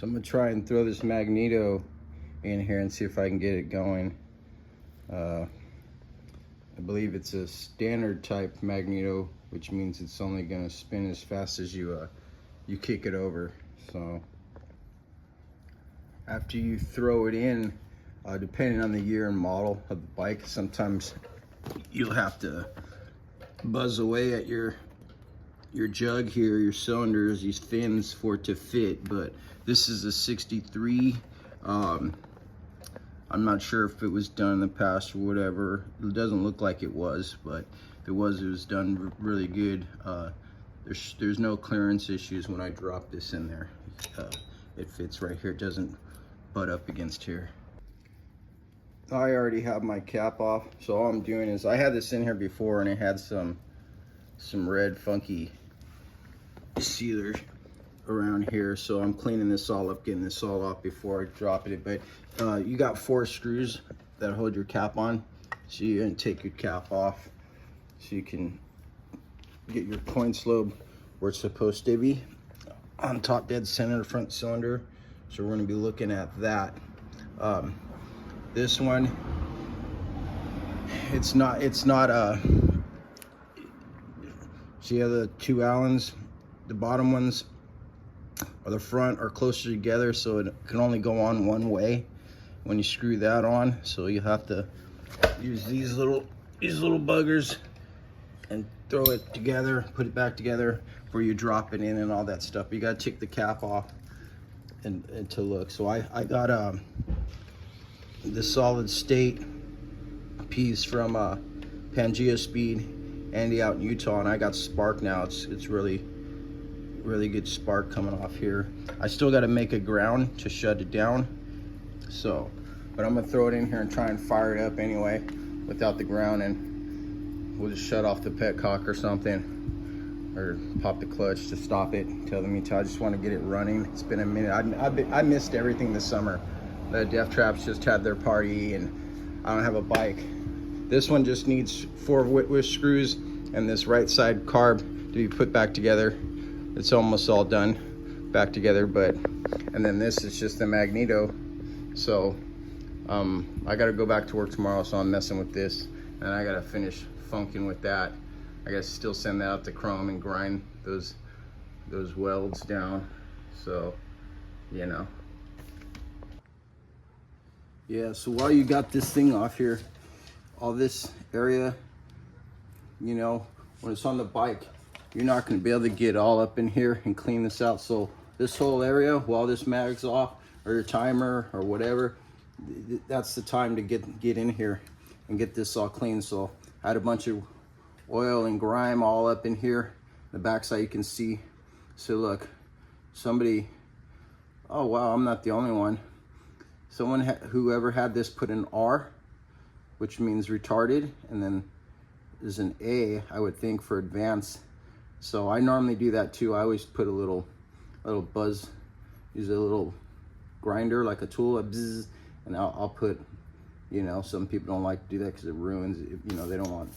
So I'm gonna try and throw this Magneto in here and see if I can get it going. I believe it's a standard type Magneto, which means it's only gonna spin as fast as you kick it over. So after you throw it in, depending on the year and model of the bike, sometimes you'll have to buzz away at your jug here, your cylinders, these fins for it to fit. But this is a 63. I'm not sure if it was done in the past or whatever. It doesn't look like it was, but if it was done really good. There's no clearance issues when I drop this in there. It fits right here, it doesn't butt up against here. I already have my cap off, so all I'm doing is, I had this in here before and it had some red funky sealer around here, so I'm cleaning this all up, getting this all off before I drop it. But you got 4 screws that hold your cap on, so you're gonna take your cap off so you can get your points lobe where it's supposed to be, on top dead center of the front cylinder. So we're gonna be looking at that. This one, it's not see how the 2 Allens, the bottom ones or the front are closer together, so it can only go on one way when you screw that on. So you have to use these little buggers and throw it together, put it back together before you drop it in and all that stuff. But you got to take the cap off and to look. So I got the solid state piece from Panhead Speed, Andy out in Utah, and I got spark now. It's really good spark coming off here. I still got to make a ground to shut it down, so, but I'm gonna throw it in here and try and fire it up anyway without the ground, and we'll just shut off the petcock or something, or pop the clutch to stop it. Tell them, I just want to get it running. It's been a minute. I missed everything this summer. The Death Traps just had their party and I don't have a bike. This one just needs 4 Whitwish screws and this right side carb to be put back together. It's almost all done back together, but, and then this is just the Magneto. So I gotta go back to work tomorrow, so I'm messing with this, and I gotta finish funking with that. I gotta still send that out to Chrome and grind those welds down. So, you know. Yeah, so while you got this thing off here, all this area, you know, when it's on the bike, you're not going to be able to get all up in here and clean this out. So this whole area, while this mag's off, or your timer or whatever, that's the time to get in here and get this all clean. So I had a bunch of oil and grime all up in here. The backside you can see. So look, somebody, oh wow, I'm not the only one. Someone, whoever had this, put an R, which means retarded, and then there's an A, I would think, for advanced. So I normally do that too. I always put a little buzz, use a little grinder like a tool, a bzz, and I'll put, you know, some people don't like to do that because it ruins it, you know, they don't want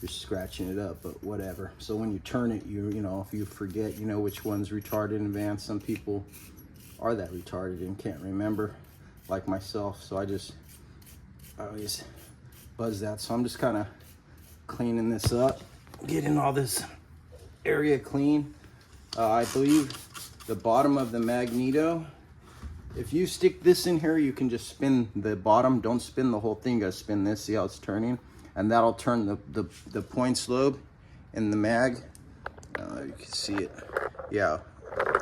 you're scratching it up, but whatever. So when you turn it, you know, if you forget, you know, which one's retarded and advanced. Some people are that retarded and can't remember, like myself. So I always buzz that. So I'm just kind of cleaning this up, getting all this area clean. I believe the bottom of the Magneto, if you stick this in here, you can just spin the bottom. Don't spin the whole thing. You gotta spin this. See how it's turning, and that'll turn the points lobe in the mag. You can see it. Yeah,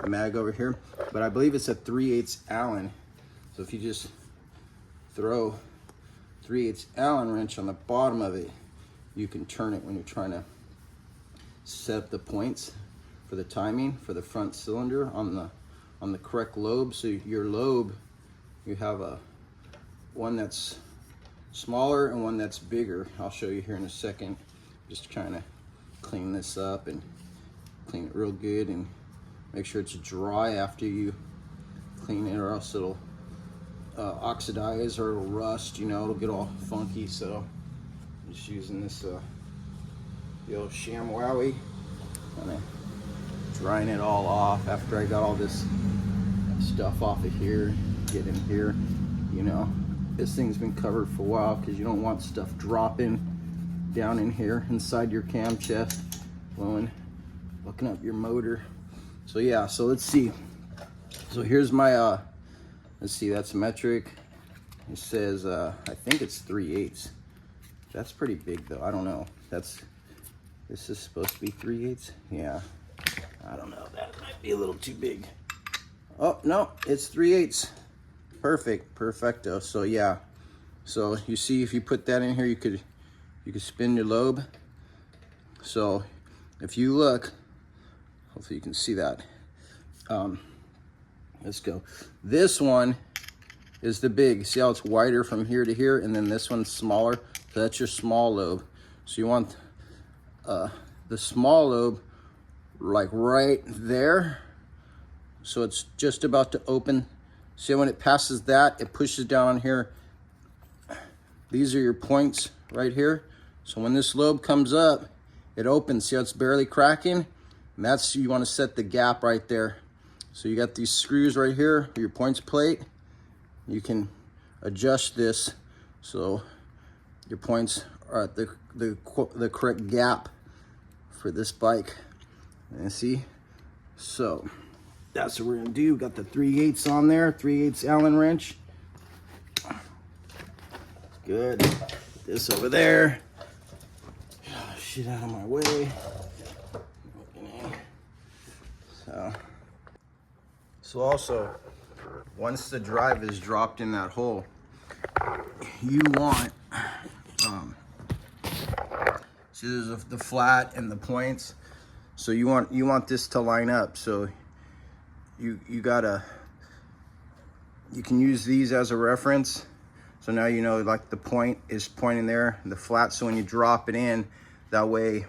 the mag over here. But I believe it's a 3/8 Allen. So if you just throw 3/8 Allen wrench on the bottom of it, you can turn it when you're trying to set up the points for the timing for the front cylinder on the correct lobe. So your lobe, you have one that's smaller and one that's bigger. I'll show you here in a second. Just trying to clean this up and clean it real good and make sure it's dry after you clean it, or else it'll oxidize or it'll rust, you know, it'll get all funky. So I'm just using this the old ShamWowie, kind of drying it all off after I got all this stuff off of here, get in here, you know. This thing's been covered for a while because you don't want stuff dropping down in here inside your cam chest, blowing, fucking up your motor. So yeah, so let's see. So here's my, let's see, that's metric. It says, I think it's 3/8. That's pretty big though, I don't know. This is supposed to be 3/8? Yeah, I don't know, that might be a little too big. Oh, no, it's 3/8. Perfect, perfecto. So yeah, so you see if you put that in here, you could spin your lobe. So if you look, hopefully you can see that. Let's go. This one is the big. See how it's wider from here to here, and then this one's smaller. So that's your small lobe. So you want the small lobe like right there. So it's just about to open. See when it passes that, it pushes down on here. These are your points right here. So when this lobe comes up, it opens. See how it's barely cracking? And that's, you want to set the gap right there. So you got these screws right here, your points plate. You can adjust this so your points are at the correct gap for this bike. And see? So that's what we're gonna do. Got the 3/8 on there, 3/8 Allen wrench. Good. Put this over there. Shit out of my way. So also, once the drive is dropped in that hole, you want, see there's the flat and the points. So you want this to line up. So you can use these as a reference. So now you know like the point is pointing there, the flat. So when you drop it in, that way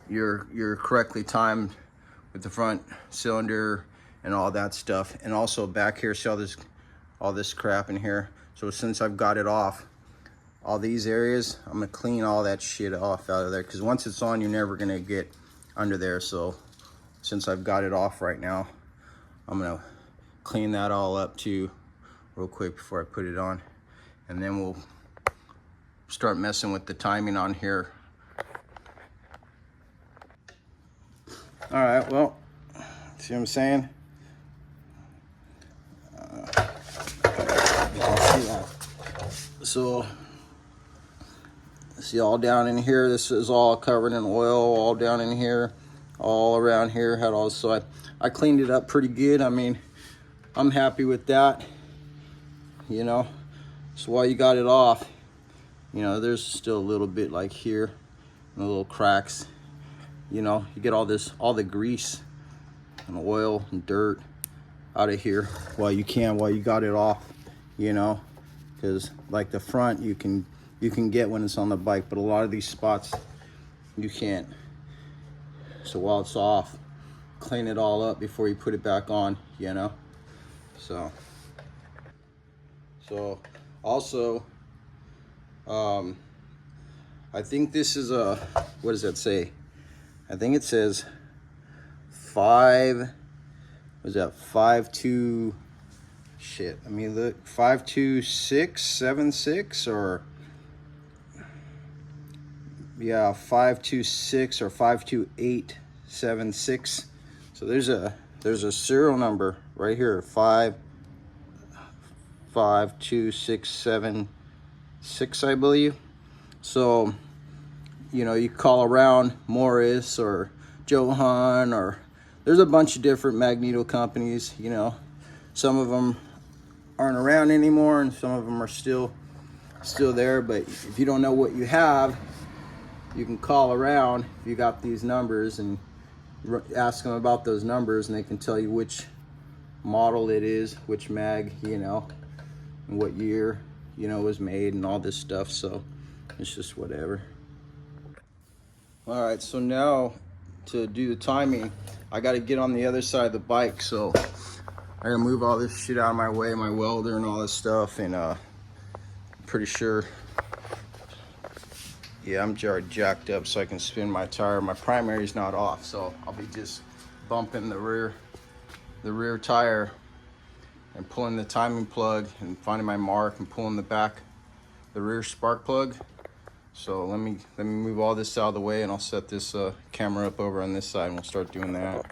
you're correctly timed with the front cylinder and all that stuff. And also back here, see all this crap in here. So since I've got it off, all these areas, I'm gonna clean all that shit off out of there, because once it's on, you're never gonna get under there. So since I've got it off right now, I'm gonna clean that all up too real quick before I put it on. And then we'll start messing with the timing on here. All right, well, see what I'm saying? So, see all down in here, this is all covered in oil, all down in here, all around here, had all, so I cleaned it up pretty good. I mean, I'm happy with that, you know. So while you got it off, you know, there's still a little bit like here, and the little cracks, you know, you get all the grease and oil and dirt out of here while you got it off, you know, because like the front you can get when it's on the bike, but a lot of these spots you can't. So while it's off, clean it all up before you put it back on, you know. So also I think this is a, what does that say? I think it says 5.2, shit, I mean, look, 52676, or yeah, 526 or 52876. So there's a serial number right here, 52676, I believe. So, you know, you call around Morris or Johan, or there's a bunch of different Magneto companies, you know. Some of them aren't around anymore and some of them are still there, but if you don't know what you have, you can call around if you got these numbers and ask them about those numbers, and they can tell you which model it is, which mag, you know, and what year, you know, it was made and all this stuff. So it's just whatever. All right, so now to do the timing, I got to get on the other side of the bike, so I gotta move all this shit out of my way, my welder and all this stuff, and I'm pretty sure, yeah, I'm already jacked up so I can spin my tire. My primary's not off, so I'll be just bumping the rear tire and pulling the timing plug and finding my mark and pulling the rear spark plug. So let me move all this out of the way, and I'll set this camera up over on this side, and we'll start doing that.